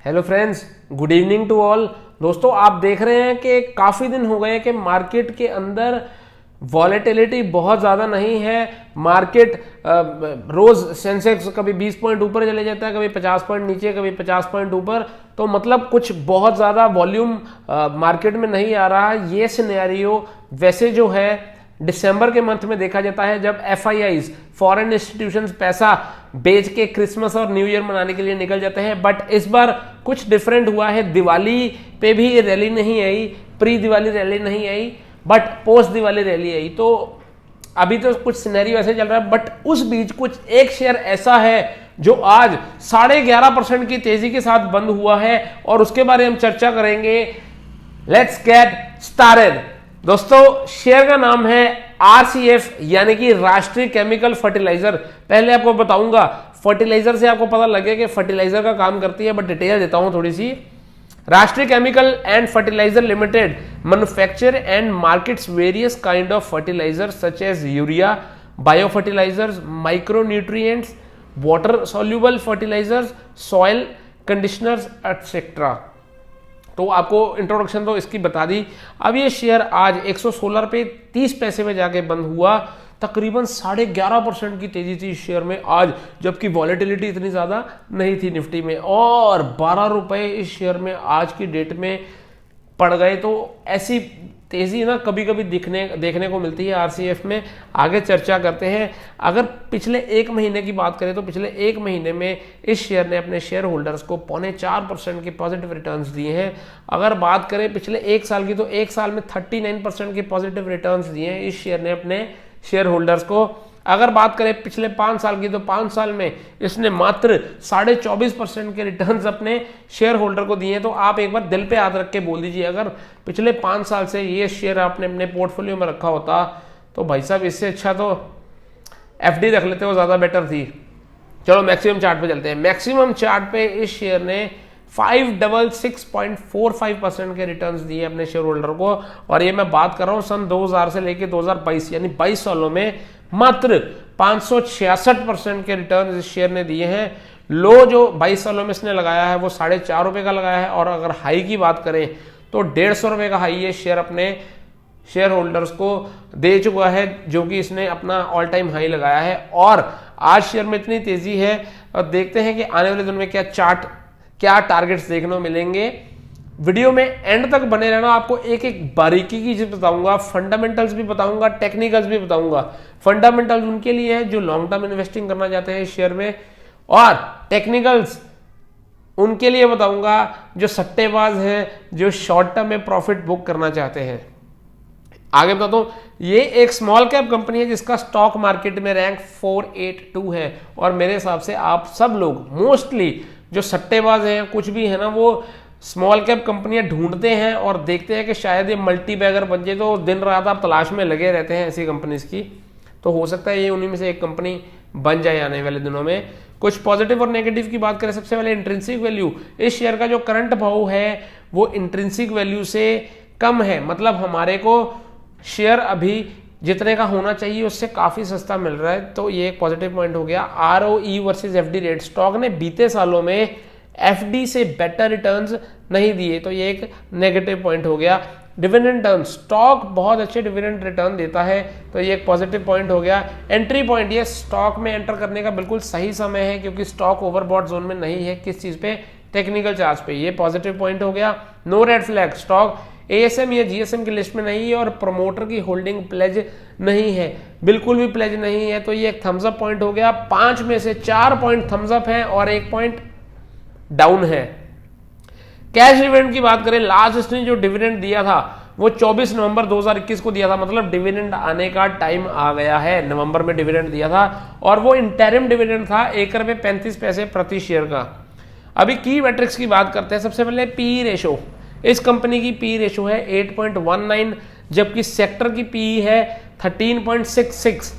Hello friends, good evening to all. दोस्तों, आप देख रहे हैं कि काफ़ी दिन हो गए कि मार्केट के अंदर वॉलेटिलिटी बहुत ज़्यादा नहीं है। मार्केट रोज़ सेंसेक्स कभी 20 पॉइंट ऊपर चले जाता है, कभी 50 पॉइंट नीचे, कभी 50 पॉइंट ऊपर। तो मतलब कुछ बहुत ज़्यादा वॉल्यूम मार्केट में नहीं आ रहा। ये सिनेरियो वैसे जो है दिसंबर के मंथ में देखा जाता है, जब FIIs फॉरेन इंस्टीट्यूशंस पैसा बेच के क्रिसमस और न्यू ईयर मनाने के लिए निकल जाते हैं। बट इस बार कुछ डिफरेंट हुआ है। दिवाली पे भी ये रैली नहीं आई, प्री दिवाली रैली नहीं आई, बट पोस्ट दिवाली रैली आई। तो अभी तो कुछ सिनेरियो ऐसे चल रहा है, बट उस बीच कुछ एक शेयर ऐसा है जो आज 11.5% की तेजी के साथ बंद हुआ है और उसके बारे में हम चर्चा करेंगे। Let's get started. दोस्तों, शेयर का नाम है RCF यानी कि राष्ट्रीय केमिकल फर्टिलाइजर। पहले आपको बताऊंगा, फर्टिलाइजर से आपको पता लगे कि फर्टिलाइजर का काम करती है, बट डिटेल देता हूं थोड़ी सी। Rashtriya chemical and fertiliser limited manufacture and markets various kind of fertiliser such as urea, bio fertilisers, micro nutrients, water soluble fertilisers, soil conditioners etcetera. तो आपको इंट्रोडक्शन तो इसकी बता दी। अब ये शेयर आज 116 रुपये 30 पैसे में जाके बंद हुआ। तकरीबन 11.5% की तेजी थी इस शेयर में आज, जबकि वॉलेटिलिटी इतनी ज्यादा नहीं थी निफ्टी में। और 12 रुपए इस शेयर में आज की डेट में पड़ गए। तो ऐसी तेजी ना कभी कभी देखने को मिलती है RCF में। आगे चर्चा करते हैं। अगर पिछले एक महीने की बात करें तो पिछले एक महीने में इस शेयर ने अपने शेयर होल्डर्स को 0.4% के पॉजिटिव रिटर्न्स दिए हैं। अगर बात करें पिछले एक साल की, तो एक साल में 39% के पॉजिटिव रिटर्न्स दिए हैं इस शेयर ने अपने शेयर होल्डर्स को। अगर बात करें पिछले 5 साल की, तो 5 साल में इसने मात्र 24.5% के रिटर्न्स अपने शेयर होल्डर को दिए हैं। तो आप एक बार दिल पे हाथ रख के बोल दीजिए, अगर पिछले 5 साल से ये शेयर आपने अपने पोर्टफोलियो में रखा होता तो भाई साहब इससे अच्छा तो FD रख लेते, वो ज़्यादा बेटर थी। चलो मैक्सिमम चार्ट पे चलते हैं। मैक्सिमम चार्ट पे इस शेयर ने 566.45% के रिटर्न्स दिए अपने शेयर होल्डर को। और ये मैं बात कर रहा हूँ सन 2000 से लेके 2022 यानी 22 सालों में मात्र 566% के रिटर्न इस शेयर ने दिए हैं। लो जो 22 सालों में इसने लगाया है वो 4.5 रुपए का लगाया है। और अगर हाई की बात करें तो 150 रुपए का हाई ये शेयर अपने शेयर होल्डर्स को दे चुका है, जो कि इसने अपना ऑल टाइम हाई लगाया है। और आज शेयर में इतनी तेजी है, और देखते हैं कि आने वाले दिनों में क्या टारगेट्स देखने को मिलेंगे। वीडियो में एंड तक बने रहना। आपको एक एक बारीकी की चीज बताऊंगा, फंडामेंटल्स भी बताऊंगा, टेक्निकल्स भी बताऊंगा। फंडामेंटल्स उनके लिए हैं जो लॉन्ग टर्म इन्वेस्टिंग करना चाहते हैं इस शेयर में, और टेक्निकल्स उनके लिए बताऊंगा जो सट्टेबाज हैं, जो शॉर्ट टर्म में प्रॉफिट बुक करना चाहते हैं। आगे बताता हूं, ये एक स्मॉल कैप कंपनी है जिसका स्टॉक मार्केट में रैंक 482 है। और मेरे हिसाब से आप सब लोग मोस्टली जो सट्टेबाज हैं कुछ भी है ना, वो स्मॉल कैप कंपनियां ढूंढते हैं और देखते हैं कि शायद ये मल्टी बैगर बन जाए। तो दिन रात आप तलाश में लगे रहते हैं ऐसी कंपनीज की। तो हो सकता है ये उन्हीं में से एक कंपनी बन जाए आने वाले दिनों में। कुछ पॉजिटिव और नेगेटिव की बात करें, सबसे पहले इंट्रिंसिक वैल्यू। इस शेयर का जो करंट भाव है वो इंट्रिंसिक वैल्यू से कम है। मतलब हमारे को शेयर अभी जितने का होना चाहिए उससे काफी सस्ता मिल रहा है। तो ये एक पॉजिटिव पॉइंट हो गया। ROE versus FD rate, stock ने बीते सालों में FD से बेटर रिटर्न्स नहीं दिए, तो ये एक नेगेटिव पॉइंट हो गया। डिविडेंड टर्न, स्टॉक बहुत अच्छे डिविडेंड रिटर्न देता है, तो ये एक पॉजिटिव पॉइंट हो गया। एंट्री पॉइंट, ये स्टॉक में एंटर करने का बिल्कुल सही समय है क्योंकि स्टॉक ओवरबॉट जोन में नहीं है। किस चीज पे? टेक्निकल चार्ज पे, ये पॉजिटिव पॉइंट हो गया। No red flag, stock ASM या GSM की लिस्ट में नहीं है और प्रमोटर की होल्डिंग प्लेज नहीं है, बिल्कुल भी प्लेज नहीं है, तो ये एक थम्स अप पॉइंट हो गया। 5 में से 4 पॉइंट थम्स अप है और 1 पॉइंट डाउन है। कैश डिविडेंड की बात करें, लास्ट इसने जो डिविडेंड दिया था वो 24 नवंबर 2021 को दिया था। मतलब डिविडेंड आने का टाइम आ गया है। नवंबर में डिविडेंड दिया था और वो इंटरिम डिविडेंड था 1 रुपये 35 पैसे प्रति शेयर का। अभी की मैट्रिक्स की बात करते हैं। सबसे पहले PE रेशो, इस कंपनी की PE रेशो है 8.19, जबकि सेक्टर की PE है 13.66।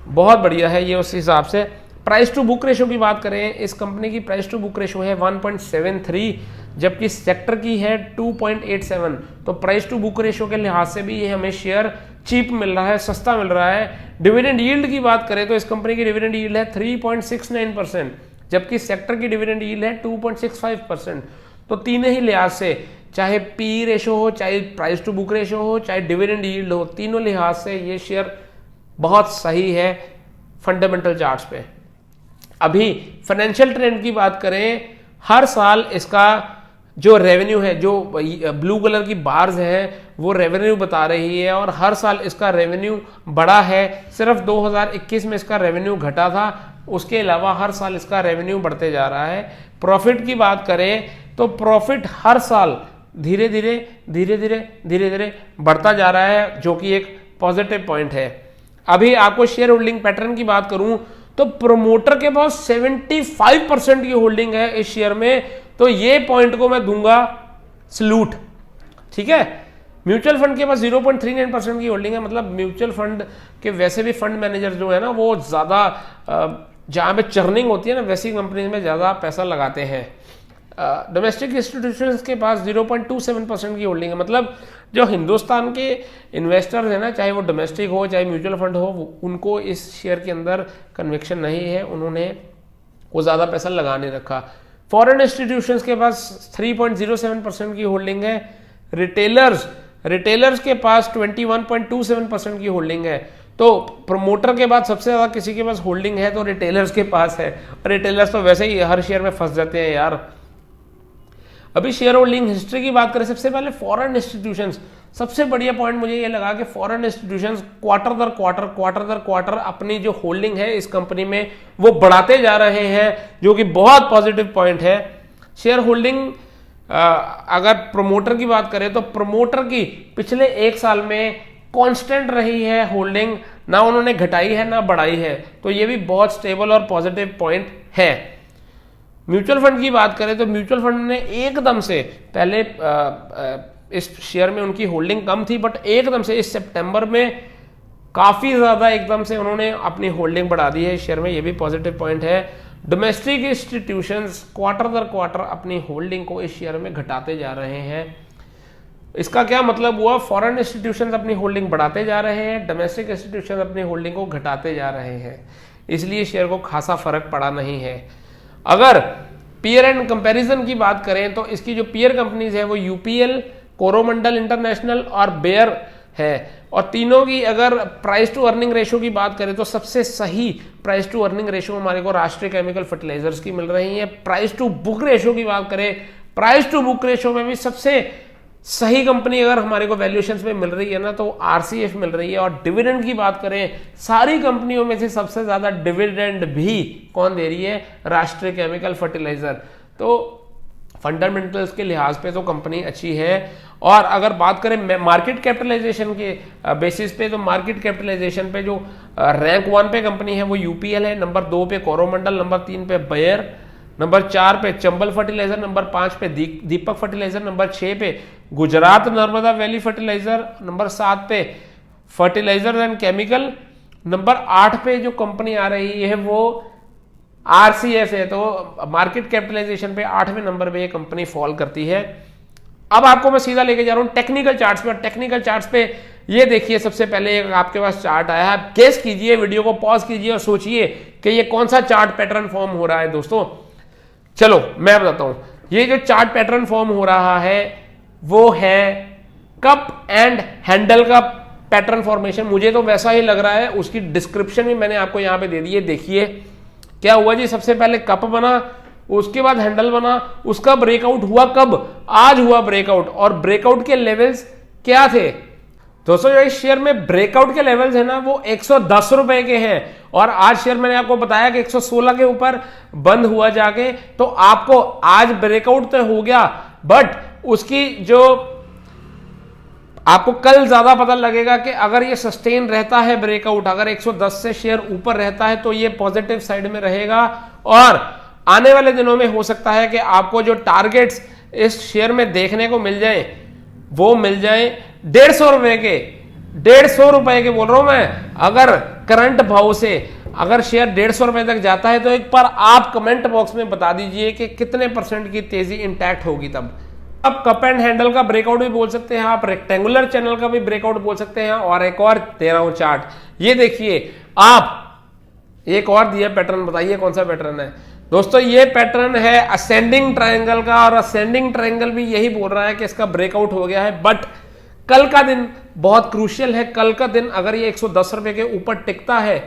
बहुत बढ़िया है ये उस हिसाब से। प्राइस टू बुक रेशो की बात करें, इस कंपनी की प्राइस टू बुक रेशो है 1.73, जबकि सेक्टर की है 2.87। तो प्राइस टू बुक रेशो के लिहाज से भी ये हमें शेयर चीप मिल रहा है, सस्ता मिल रहा है। डिविडेंड यील्ड की बात करें तो इस कंपनी की डिविडेंड यील्ड है 3.69%, जबकि सेक्टर की डिविडेंड यील्ड है 2.65%। तो तीनों ही लिहाज से, चाहे पी रेशो हो, चाहे प्राइस टू बुक रेशो हो, चाहे डिविडेंड यील्ड हो, तीनों लिहाज से ये शेयर बहुत सही है फंडामेंटल चार्ट्स पे। अभी फाइनेंशियल ट्रेंड की बात करें, हर साल इसका जो रेवेन्यू है, जो ब्लू कलर की बार्स हैं, वो रेवेन्यू बता रही है और हर साल इसका रेवेन्यू बढ़ा है। सिर्फ 2021 में इसका रेवेन्यू घटा था, उसके अलावा हर साल इसका रेवेन्यू बढ़ते जा रहा है। प्रॉफिट की बात करें तो प्रॉफिट हर साल धीरे धीरे बढ़ता जा रहा है, जो कि एक पॉजिटिव पॉइंट है। अभी आपको शेयर होल्डिंग पैटर्न की बात करूं तो प्रमोटर के पास 75% की होल्डिंग है इस शेयर में, तो ये पॉइंट को मैं दूंगा सलूट। ठीक है, म्यूचुअल फंड के पास 0.39% की होल्डिंग है, मतलब म्यूचुअल फंड के वैसे भी फंड मैनेजर जो है ना, वो ज्यादा जहां पे चर्निंग होती है ना, वैसी कंपनी में ज्यादा पैसा लगाते हैं। डोमेस्टिक इंस्टीट्यूशंस के पास 0.27% की होल्डिंग है, मतलब जो हिंदुस्तान के इन्वेस्टर्स हैं ना, चाहे वो डोमेस्टिक हो चाहे म्यूचुअल फंड हो, उनको इस शेयर के अंदर कन्विक्शन नहीं है, उन्होंने वो ज़्यादा पैसा लगा नहीं रखा। फॉरेन इंस्टीट्यूशंस के पास 3.07% की होल्डिंग है। रिटेलर्स के पास 21.27% की होल्डिंग है। तो प्रमोटर के बाद सबसे ज़्यादा किसी के पास होल्डिंग है तो रिटेलर्स के पास है। रिटेलर्स तो वैसे ही हर शेयर में फंस जाते हैं यार। अभी शेयर होल्डिंग हिस्ट्री की बात करें, सबसे पहले फॉरेन इंस्टीट्यूशंस, सबसे बढ़िया पॉइंट मुझे ये लगा कि फॉरेन इंस्टीट्यूशंस क्वार्टर दर क्वार्टर अपनी जो होल्डिंग है इस कंपनी में वो बढ़ाते जा रहे हैं, जो कि बहुत पॉजिटिव पॉइंट है। शेयर होल्डिंग अगर प्रमोटर की बात करें तो प्रमोटर की पिछले एक साल में कांस्टेंट रही है होल्डिंग, ना उन्होंने घटाई है ना बढ़ाई है, तो ये भी बहुत स्टेबल और पॉजिटिव पॉइंट है। म्यूचुअल फंड की बात करें तो म्यूचुअल फंड ने एकदम से, पहले इस शेयर में उनकी होल्डिंग कम थी, बट एकदम से इस सितंबर में काफी ज्यादा एकदम से उन्होंने अपनी होल्डिंग बढ़ा दी है इस शेयर में, ये भी पॉजिटिव पॉइंट है। डोमेस्टिक इंस्टीट्यूशंस क्वार्टर दर क्वार्टर अपनी होल्डिंग को इस शेयर में घटाते जा रहे हैं। इसका क्या मतलब हुआ, फॉरेन इंस्टीट्यूशंस अपनी होल्डिंग बढ़ाते जा रहे हैं, डोमेस्टिक इंस्टीट्यूशंस अपनी होल्डिंग को घटाते जा रहे हैं, इसलिए शेयर को खासा फर्क पड़ा नहीं है। अगर पीयर एंड कंपैरिजन की बात करें तो इसकी जो पीयर कंपनीज है वो यूपीएल, कोरोमंडल इंटरनेशनल और बेयर है, और तीनों की अगर प्राइस टू अर्निंग रेशो की बात करें तो सबसे सही प्राइस टू अर्निंग रेशो हमारे को राष्ट्रीय केमिकल फर्टिलाइजर्स की मिल रही है। प्राइस टू बुक रेशो की बात करें, प्राइस टू बुक रेशो में भी सबसे सही कंपनी अगर हमारे को वैल्यूएशंस में मिल रही है ना तो आरसीएफ मिल रही है। और डिविडेंड की बात करें, सारी कंपनियों में से सबसे ज्यादा डिविडेंड भी कौन दे रही है, राष्ट्रीय केमिकल फर्टिलाइजर। तो फंडामेंटल्स के लिहाज पे तो कंपनी अच्छी है। और अगर बात करें मार्केट कैपिटलाइजेशन के बेसिस पे, तो मार्केट कैपिटलाइजेशन पे जो रैंक 1 पे कंपनी है वो यूपीएल है, नंबर 2 पे कोरोमंडल, नंबर 3 पे बेयर, नंबर 4 पे चंबल फर्टिलाइजर, नंबर 5 पे दीपक फर्टिलाइजर, नंबर 6 पे Gujarat Narmada valley fertiliser, number 7 पे फर्टिलाइजर एंड केमिकल, नंबर 8 पे जो कंपनी आ रही है वो आरसीएफ है। तो मार्केट कैपिटलाइजेशन पे 8वें नंबर पे ये कंपनी फॉल करती है। अब आपको मैं सीधा लेके जा रहा हूं टेक्निकल चार्ट्स पे। टेक्निकल चार्ट्स पे ये देखिए, सबसे पहले एक आपके पास चार्ट आया है, आप गेस कीजिए, वीडियो को पॉज कीजिए और सोचिए कि ये कौन सा चार्ट पैटर्न फॉर्म हो रहा है। दोस्तों चलो मैं बताता हूं, ये जो चार्ट पैटर्न फॉर्म हो रहा है वो है कप एंड हैंडल का पैटर्न फॉर्मेशन। मुझे तो वैसा ही लग रहा है, उसकी डिस्क्रिप्शन भी मैंने आपको यहां पे दे दी है। देखिए क्या हुआ जी, सबसे पहले कप बना, उसके बाद हैंडल बना, उसका ब्रेकआउट हुआ कब, आज हुआ ब्रेकआउट। और ब्रेकआउट के लेवल्स क्या थे दोस्तों, जो इस शेयर में ब्रेकआउट के लेवल्स है ना वो 110 रुपए के हैं, और आज शेयर मैंने आपको बताया कि 116 के ऊपर बंद हुआ जाके। तो आपको आज ब्रेकआउट तो हो गया, बट उसकी जो आपको कल ज्यादा पता लगेगा कि अगर ये सस्टेन रहता है ब्रेकआउट, अगर 110 से शेयर ऊपर रहता है तो ये पॉजिटिव साइड में रहेगा। और आने वाले दिनों में हो सकता है कि आपको जो टारगेट्स इस शेयर में देखने को मिल जाए वो मिल जाए 150 रुपए के, 150 रुपए के बोल रहा हूं मैं। अगर करंट भाव से अगर शेयर 150 रुपए तक जाता है तो एक बार आप कमेंट बॉक्स में बता दीजिए कि कितने % की तेजी इंटैक्ट होगी। तब आप कप एंड हैंडल का ब्रेकआउट भी बोल सकते हैं, आप रेक्टेंगुलर चैनल का भी ब्रेकआउट बोल सकते हैं। और एक और दे रहा हूं चार्ट, ये देखिए, आप एक और दिया पैटर्न, बताइए कौन सा पैटर्न है। दोस्तों ये पैटर्न है असेंडिंग ट्रायंगल का, और असेंडिंग ट्रायंगल भी यही बोल रहा है कि इसका ब्रेकआउट हो गया है। बट कल का दिन बहुत क्रूशियल है। कल का दिन अगर ये 110 रुपए के ऊपर टिकता है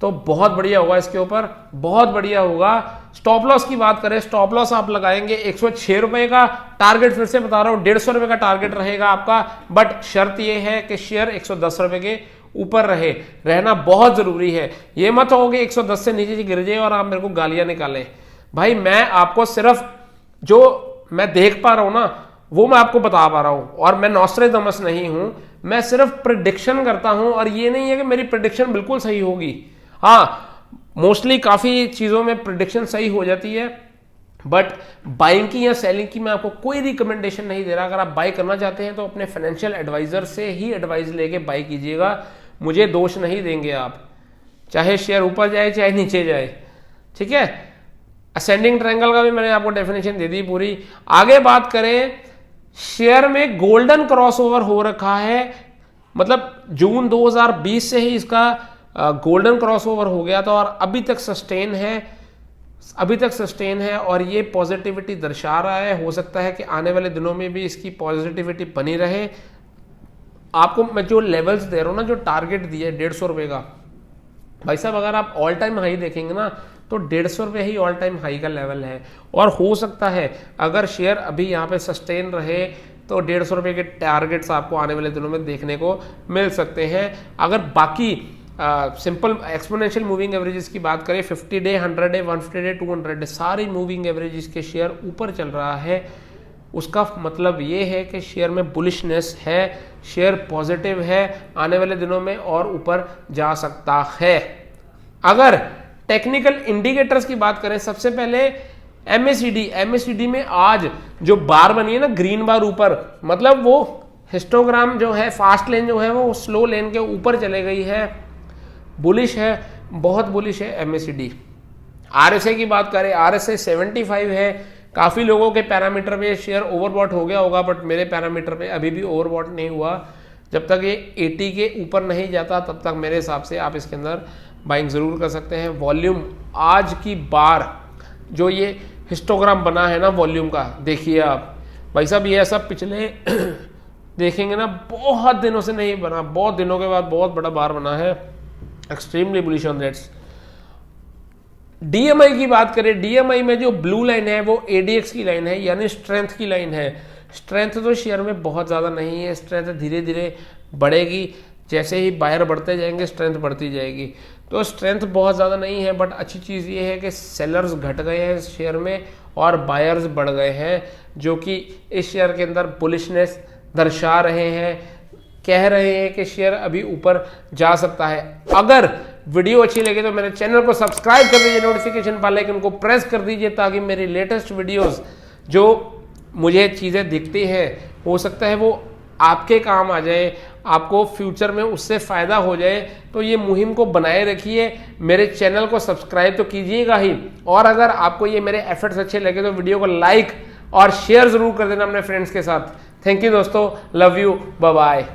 तो बहुत बढ़िया होगा, इसके ऊपर बहुत बढ़िया होगा। स्टॉप लॉस की बात करें, स्टॉप लॉस आप लगाएंगे 106 रुपए का, टारगेट फिर से बता रहा हूं 150 रुपए का टारगेट रहेगा आपका। बट शर्त यह है कि शेयर 110 रुपए के ऊपर रहना बहुत जरूरी है। ये मत हो कि 110 से नीचे गिर जाए और आप मेरे को गालियां निकालें। भाई मैं आपको सिर्फ जो मैं देख पा रहा हूं ना वो मैं आपको बता पा रहा हूं, और मैं नॉस्ट्रेडमस नहीं हूं, मैं सिर्फ प्रेडिक्शन करता हूं। और ये नहीं है कि मेरी प्रेडिक्शन बिल्कुल सही होगी। हाँ, मोस्टली काफी चीजों में प्रेडिक्शन सही हो जाती है, बट बाइंग की या सेलिंग की मैं आपको कोई रिकमेंडेशन नहीं दे रहा। अगर आप बाई करना चाहते हैं तो अपने फाइनेंशियल एडवाइजर से ही एडवाइस लेके बाई कीजिएगा, मुझे दोष नहीं देंगे आप, चाहे शेयर ऊपर जाए चाहे नीचे जाए। ठीक है, असेंडिंग ट्रायंगल का भी मैंने आपको डेफिनेशन दे दी पूरी। आगे बात करें, शेयर में गोल्डन क्रॉसओवर हो रखा है, मतलब जून 2020 से ही इसका गोल्डन क्रॉसओवर हो गया था, और अभी तक सस्टेन है, और ये पॉजिटिविटी दर्शा रहा है। हो सकता है कि आने वाले दिनों में भी इसकी पॉजिटिविटी बनी रहे। आपको मैं जो लेवल्स दे रहा हूं ना, जो टारगेट दिया है 150 रुपए का, भाई साहब अगर आप ऑल टाइम हाई देखेंगे ना तो 150 रुपये ही ऑल टाइम हाई का लेवल है। और हो सकता है अगर शेयर अभी यहाँ पे सस्टेन रहे तो 150 रुपये के टारगेट्स आपको आने वाले दिनों में देखने को मिल सकते हैं। अगर बाकी सिंपल एक्सपोनेंशियल मूविंग एवरेजेस की बात करें, 50 डे, 100 डे, 150 डे, 200 डे, सारी मूविंग एवरेजेस के शेयर ऊपर चल रहा है, उसका मतलब ये है कि शेयर में बुलिशनेस है, शेयर पॉजिटिव है, आने वाले दिनों में और ऊपर जा सकता है। अगर टेक्निकल इंडिकेटर्स की बात करें, सबसे पहले एमएससीडी में आज जो बार बनी है ना, ग्रीन बार ऊपर, मतलब वो हिस्टोग्राम जो है, फास्ट लेन जो है वो स्लो लेन के ऊपर चले गई है, बुलिश है, बहुत बुलिश है एमएससीडी। आरएसआई की बात करें, आरएसआई 75 है। काफी लोगों के पैरामीटर पे शेयर ओवरबॉट हो गया होगा, बट मेरे पैरामीटर पे अभी भी ओवरबॉट नहीं हुआ। जब तक ये 80 के ऊपर नहीं जाता तब तक मेरे हिसाब से आप इसके अंदर बाइंग जरूर कर सकते हैं। वॉल्यूम आज की बार जो ये हिस्टोग्राम बना है ना वॉल्यूम का, देखिए आप भाई साहब, ये सब पिछले देखेंगे ना बहुत दिनों से नहीं बना, बहुत दिनों के बाद बहुत बड़ा बार बना है। Extremely bullish on that's. DMI की बात करें, डीएमआई में जो ब्लू लाइन है वो एडीएक्स की लाइन है, यानी स्ट्रेंथ की लाइन है। स्ट्रेंथ तो शेयर में बहुत ज़्यादा नहीं है, स्ट्रेंथ धीरे धीरे बढ़ेगी, जैसे ही बायर बढ़ते जाएंगे स्ट्रेंथ बढ़ती जाएगी। तो स्ट्रेंथ बहुत ज़्यादा नहीं है, बट अच्छी चीज़ ये है कि सेलर्स घट गए हैं शेयर में और बायर्स बढ़ गए हैं, जो कि इस शेयर के अंदर बुलिशनेस दर्शा रहे हैं, कह रहे हैं कि शेयर अभी ऊपर जा सकता है। अगर वीडियो अच्छी लगे तो मेरे चैनल को सब्सक्राइब कर दीजिए, नोटिफिकेशन बेल आइकन को प्रेस कर दीजिए, ताकि मेरी लेटेस्ट वीडियोस जो मुझे चीज़ें दिखती हैं हो सकता है वो आपके काम आ जाए, आपको फ्यूचर में उससे फ़ायदा हो जाए। तो ये मुहिम को बनाए रखिए, मेरे चैनल को सब्सक्राइब तो कीजिएगा ही, और अगर आपको ये मेरे एफर्ट्स अच्छे लगे तो वीडियो को लाइक और शेयर ज़रूर कर देना अपने फ्रेंड्स के साथ। थैंक यू दोस्तों, लव यू, बाय बाय।